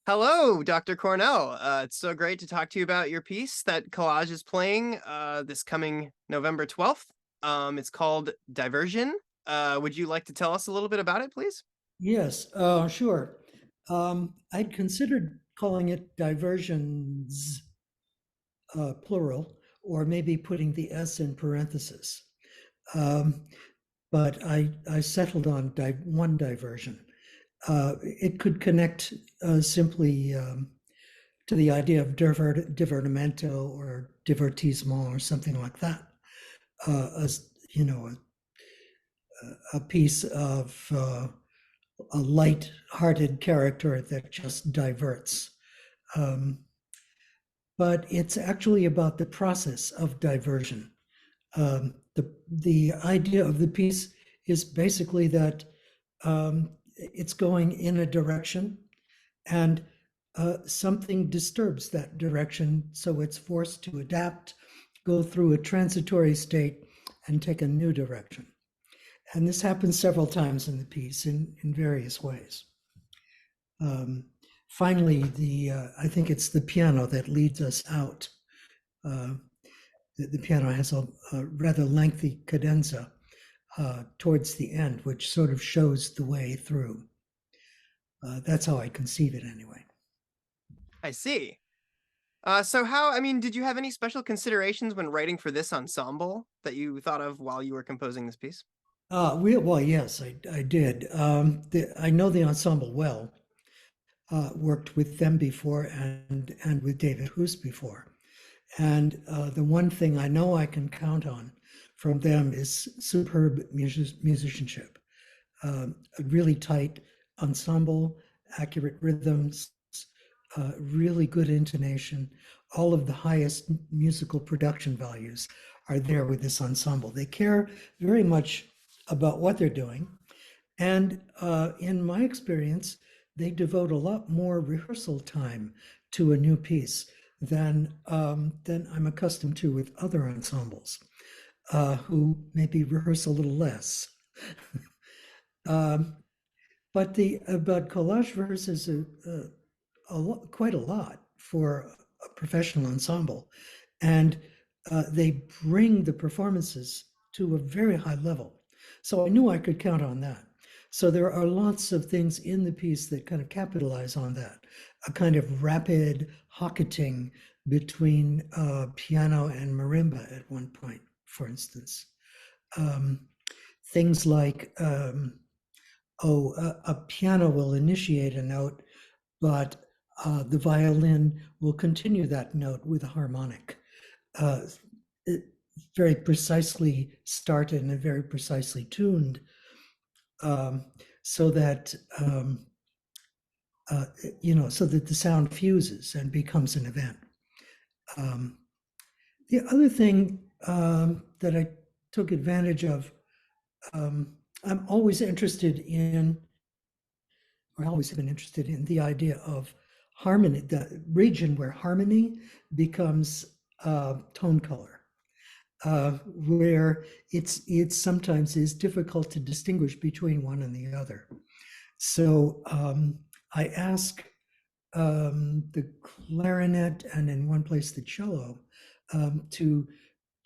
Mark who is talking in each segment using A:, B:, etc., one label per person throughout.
A: Hello, Dr. Cornell. It's so great to talk to you about your piece that Collage is playing this coming November 12th. It's called Diversion. Would you like to tell us a little bit about it, please?
B: Yes, sure. I'd considered calling it diversions, plural, or maybe putting the S in parenthesis. Um, but I settled on one diversion. It could connect simply to the idea of divertimento or divertissement or something like that. As you know, a piece of a light-hearted character that just diverts. Um, but it's actually about the process of diversion. The idea of the piece is basically that it's going in a direction and something disturbs that direction, so it's forced to adapt, go through a transitory state, and take a new direction. And this happens several times in the piece in various ways. Finally, I think it's the piano that leads us out. Uh, the piano has a rather lengthy cadenza towards the end, which sort of shows the way through. That's how I conceive it anyway.
A: I see. Did you have any special considerations when writing for this ensemble that you thought of while you were composing this piece?
B: Well, yes, I did. I know the ensemble well. Worked with them before and with David Hoos before. And the one thing I know I can count on from them is superb musicianship, a really tight ensemble, accurate rhythms, really good intonation. All of the highest musical production values are there with this ensemble. They care very much about what they're doing. And in my experience, they devote a lot more rehearsal time to a new piece than I'm accustomed to with other ensembles, who maybe rehearse a little less. um, but Collage rehearses quite a lot for a professional ensemble, and they bring the performances to a very high level. So I knew I could count on that. So there are lots of things in the piece that kind of capitalize on that, a kind of rapid hocketing between piano and marimba at one point, for instance. Um, Things like, a piano will initiate a note, but the violin will continue that note with a harmonic. Uh, it, very precisely started and very precisely tuned, um, so that uh, so that the sound fuses and becomes an event. Um, the other thing that I took advantage of, I'm always interested in, or always been interested in, the idea of harmony, the region where harmony becomes tone color, where it sometimes is difficult to distinguish between one and the other. So I ask the clarinet and in one place the cello to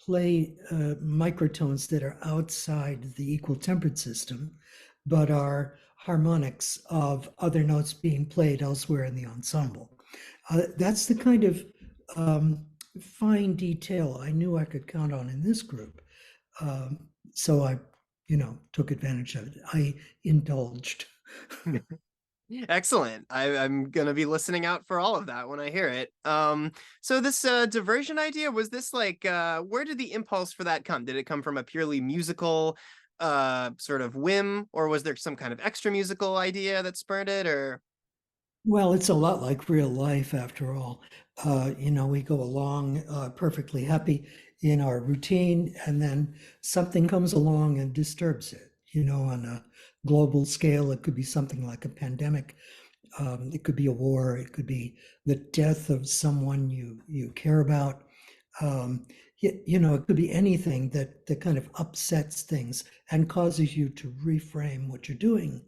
B: play microtones that are outside the equal tempered system, but are harmonics of other notes being played elsewhere in the ensemble. That's the kind of fine detail I knew I could count on in this group. So I, took advantage of it. I indulged.
A: Excellent. I'm gonna be listening out for all of that when I hear it. So this diversion idea, was this like where did the impulse for that come? Did it come from a purely musical sort of whim, or was there some kind of extra musical idea that spurred it, or
B: Well, it's a lot like real life after all. We go along perfectly happy in our routine, and then something comes along and disturbs it. On a global scale, it could be something like a pandemic. It could be a war. It could be the death of someone you care about. It could be anything that kind of upsets things and causes you to reframe what you're doing,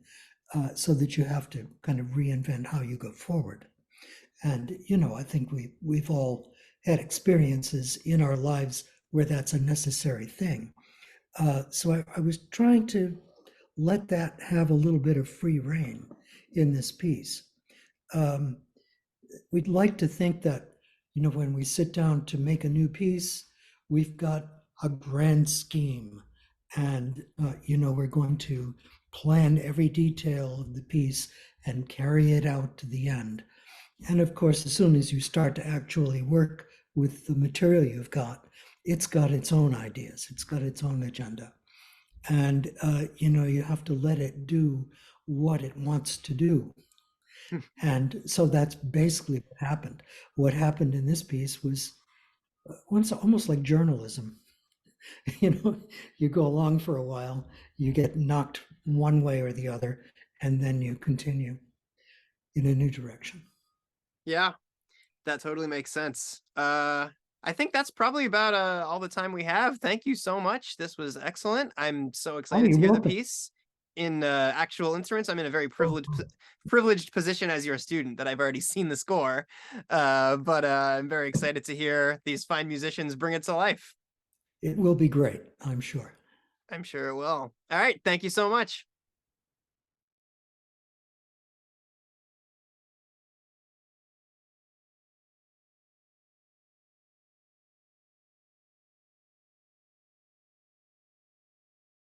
B: so that you have to kind of reinvent how you go forward. And, you know, I think we've all had experiences in our lives where that's a necessary thing. So I was trying to let that have a little bit of free reign in this piece. Um, we'd like to think that, you know, when we sit down to make a new piece, we've got a grand scheme, and you know, we're going to plan every detail of the piece and carry it out to the end. And of course, as soon as you start to actually work with the material you've got, it's got its own ideas, it's got its own agenda. And, you know, you have to let it do what it wants to do. And so that's basically what happened. What happened in this piece was once almost like journalism. You know, you go along for a while, you get knocked one way or the other, and then you continue in a new direction.
A: Yeah, that totally makes sense. I think that's probably about all the time we have. Thank you so much. This was excellent. I'm so
B: Oh,
A: excited
B: you're
A: to hear the
B: welcome.
A: piece in actual instruments. I'm in a very
B: Oh,
A: privileged position as your student that I've already seen the score. But I'm very excited to hear these fine musicians bring it to life.
B: it will be great, I'm sure.
A: I'm sure it will. All right. Thank you so much.